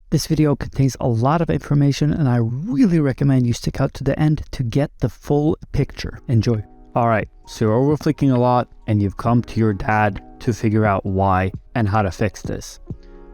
This video contains a lot of information and I really recommend you stick out to the end to get the full picture. Enjoy. Alright, so you're overflicking a lot and you've come to your dad to figure out why and how to fix this.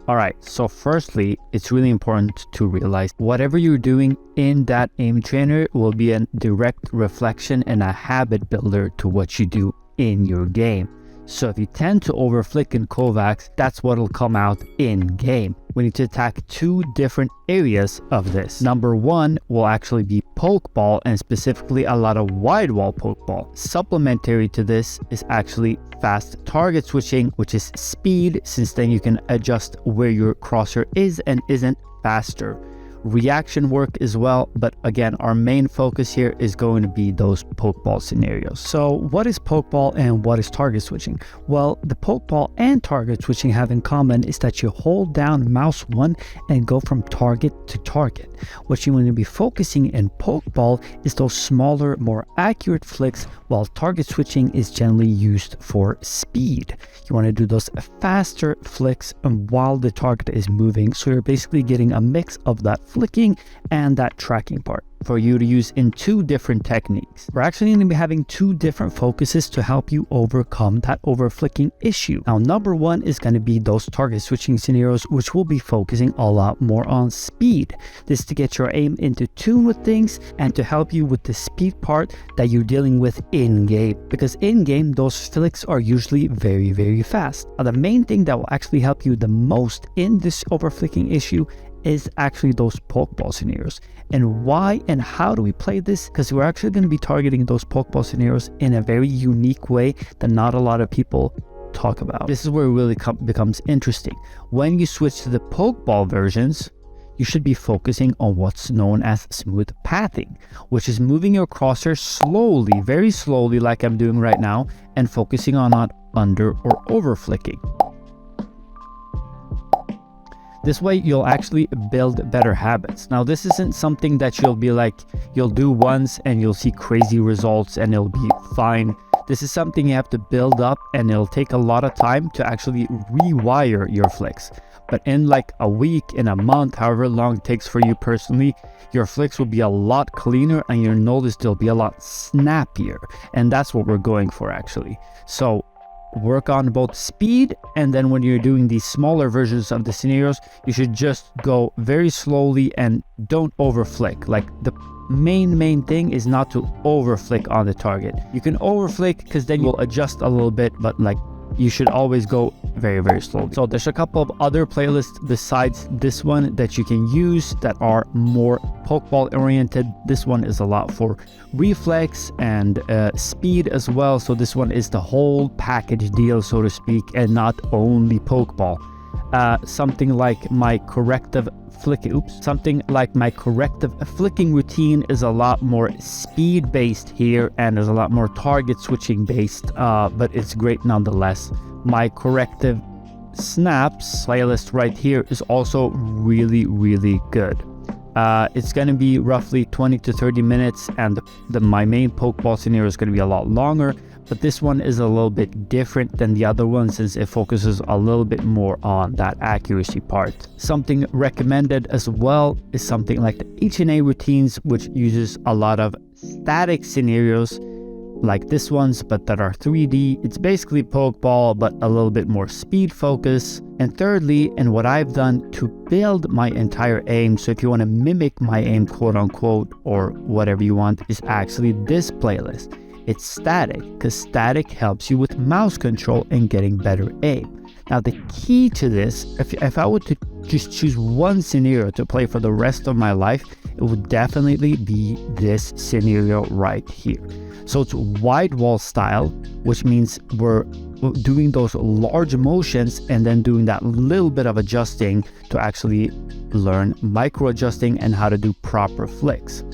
Alright, so firstly, it's really important to realize whatever you're doing in that aim trainer will be a direct reflection and a habit builder to what you do in your game. So if you tend to overflick in Kovaaks, that's what'll come out in game. We need to attack two different areas of this. Number one will actually be Pokeball, and specifically a lot of wide wall Pokeball. Supplementary to this is actually fast target switching, which is speed, since then you can adjust where your crosshair is and isn't faster. Reaction work as well, but again, our main focus here is going to be those Pokeball scenarios. So what is Pokeball and what is target switching? Well, the Pokeball and target switching have in common is that you hold down mouse 1 and go from target to target. What you want to be focusing in Pokeball is those smaller, more accurate flicks, while target switching is generally used for speed. You want to do those faster flicks while the target is moving, so you're basically getting a mix of that flicking and that tracking part for you to use in two different techniques. We're actually going to be having two different focuses to help you overcome that overflicking issue. Now, number one is going to be those target switching scenarios, which will be focusing a lot more on speed. This is to get your aim into tune with things and to help you with the speed part that you're dealing with in game, because in game those flicks are usually very, very fast. Now, the main thing that will actually help you the most in this overflicking issue is actually those Pokeball scenarios. And why and how do we play this? Because we're actually going to be targeting those Pokeball scenarios in a very unique way that not a lot of people talk about. This is where it really becomes interesting. When you switch to the Pokeball versions, you should be focusing on what's known as smooth pathing, which is moving your crosshair slowly, very slowly, like I'm doing right now, and focusing on not under or over flicking. This way you'll actually build better habits. Now, this isn't something that you'll do once and you'll see crazy results and it'll be fine. This is something you have to build up, and it'll take a lot of time to actually rewire your flicks. But in like a week, in a month, however long it takes for you personally, your flicks will be a lot cleaner and you'll notice they'll be a lot snappier. And that's what we're going for actually. So work on both speed, and then when you're doing these smaller versions of the scenarios, you should just go very slowly and don't overflick. Like the main thing is not to overflick on the target. You can overflick because then you'll adjust a little bit, but like you should always go very, very slowly. So there's a couple of other playlists besides this one that you can use that are more Pokeball oriented. This one is a lot for reflex and speed as well. So this one is the whole package deal, so to speak, and not only Pokeball. Something like my corrective flicking routine is a lot more speed based here, and there's a lot more target switching based, but it's great nonetheless. My corrective snaps playlist right here is also really, really good. It's going to be roughly 20 to 30 minutes, and my main Pokeball scenario is going to be a lot longer, but this one is a little bit different than the other one since it focuses a little bit more on that accuracy part. Something recommended as well is something like the HNA Routines, which uses a lot of static scenarios like this ones, but that are 3D. It's basically Pokeball, but a little bit more speed focus. And thirdly, and what I've done to build my entire aim, so if you want to mimic my aim, quote unquote, or whatever you want, is actually this playlist. It's static, because static helps you with mouse control and getting better aim. Now, the key to this, if I were to just choose one scenario to play for the rest of my life, it would definitely be this scenario right here. So it's wide wall style, which means we're doing those large motions and then doing that little bit of adjusting to actually learn micro adjusting and how to do proper flicks.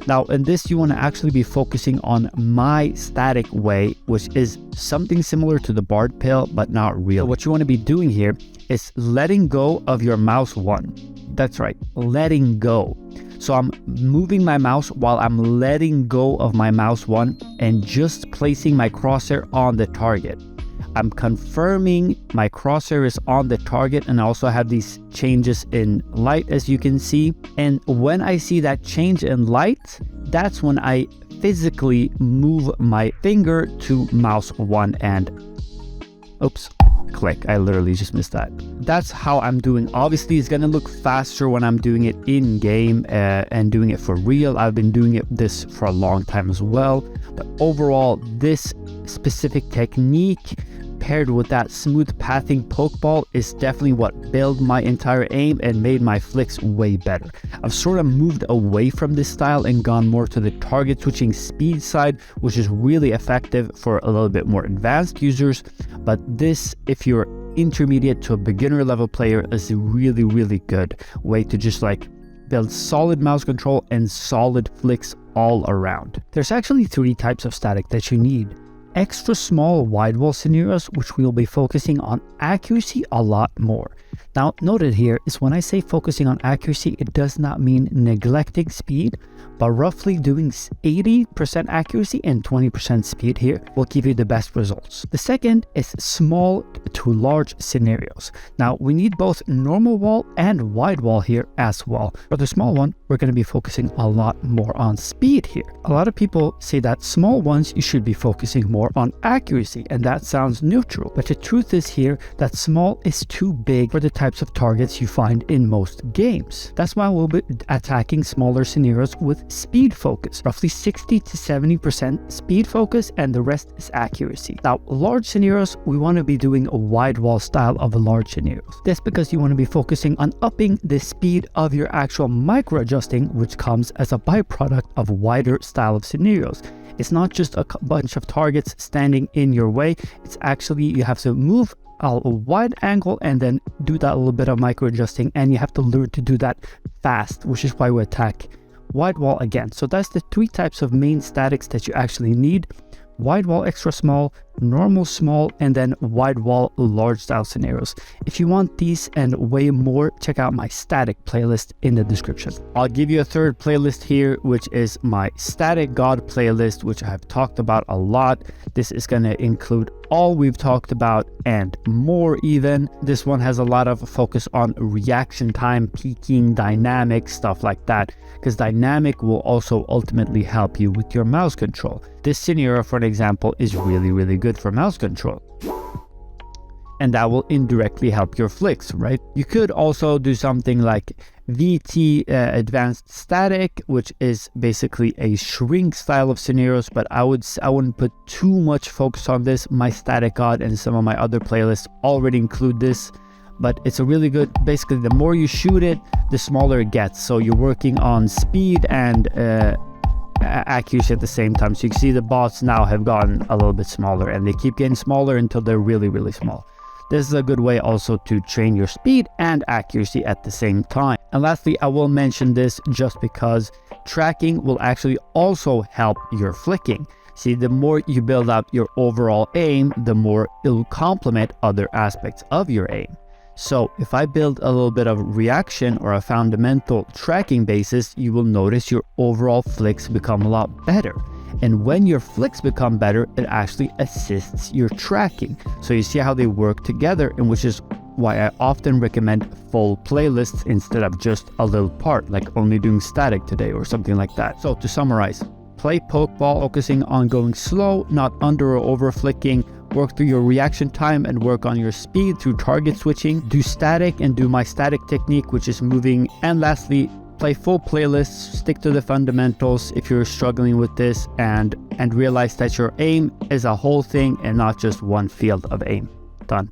Now, in this, you want to actually be focusing on my static way, which is something similar to the bardpill, but not real. So what you want to be doing here is letting go of your mouse 1. That's right, letting go. So I'm moving my mouse while I'm letting go of my mouse 1 and just placing my crosshair on the target. I'm confirming my crosshair is on the target, and I also have these changes in light, as you can see. And when I see that change in light, that's when I physically move my finger to mouse 1 and oops, click. I literally just missed that. That's how I'm doing. Obviously, it's gonna look faster when I'm doing it in game and doing it for real. I've been doing this for a long time as well. But overall, this specific technique paired with that smooth pathing Pokeball is definitely what built my entire aim and made my flicks way better. I've sort of moved away from this style and gone more to the target switching speed side, which is really effective for a little bit more advanced users. But this, if you're intermediate to a beginner level player, is a really good way to just like build solid mouse control and solid flicks all around. There's actually 3 types of static that you need. Extra small wide wall scenarios, which we'll be focusing on accuracy a lot more. Now, noted here is when I say focusing on accuracy, it does not mean neglecting speed, but roughly doing 80% accuracy and 20% speed here will give you the best results. The second is small to large scenarios. Now, we need both normal wall and wide wall here as well. For the small one, we're going to be focusing a lot more on speed here. A lot of people say that small ones, you should be focusing more on accuracy, and that sounds neutral. But the truth is here that small is too big for the types of targets you find in most games. That's why we'll be attacking smaller scenarios with speed focus, roughly 60 to 70% speed focus, and the rest is accuracy. Now, large scenarios, we want to be doing a wide wall style of large scenarios. That's because you want to be focusing on upping the speed of your actual micro adjusting, which comes as a byproduct of wider style of scenarios. It's not just a bunch of targets standing in your way. It's actually, you have to move a wide angle and then do that little bit of micro adjusting, and you have to learn to do that fast, which is why we attack wide wall again. So that's the 3 types of main statics that you actually need: wide wall extra small, normal small, and then wide wall large style scenarios. If you want these and way more, check out my static playlist in the description. I'll give you a third playlist here, which is my static god playlist, which I've talked about a lot. This is going to include all we've talked about and more even. This one has a lot of focus on reaction time, peaking, dynamic, stuff like that, because dynamic will also ultimately help you with your mouse control. This scenario, for an example, is really good for mouse control, and that will indirectly help your flicks, right? You could also do something like VT advanced static, which is basically a shrink style of scenarios, but I wouldn't put too much focus on this. My static god and some of my other playlists already include this, but it's a really good, basically the more you shoot it, the smaller it gets. So you're working on speed and accuracy at the same time. So you can see the bots now have gotten a little bit smaller, and they keep getting smaller until they're really small. This is a good way also to train your speed and accuracy at the same time. And lastly, I will mention this just because tracking will actually also help your flicking. See, the more you build up your overall aim, the more it'll complement other aspects of your aim. So if I build a little bit of reaction or a fundamental tracking basis, you will notice your overall flicks become a lot better. And when your flicks become better, it actually assists your tracking. So you see how they work together, and which is why I often recommend full playlists instead of just a little part, like only doing static today or something like that. So to summarize, play Pokeball focusing on going slow, not under or over flicking. Work through your reaction time and work on your speed through target switching. Do static and do my static technique, which is moving. And lastly, play full playlists, stick to the fundamentals if you're struggling with this, and realize that your aim is a whole thing and not just one field of aim. Done.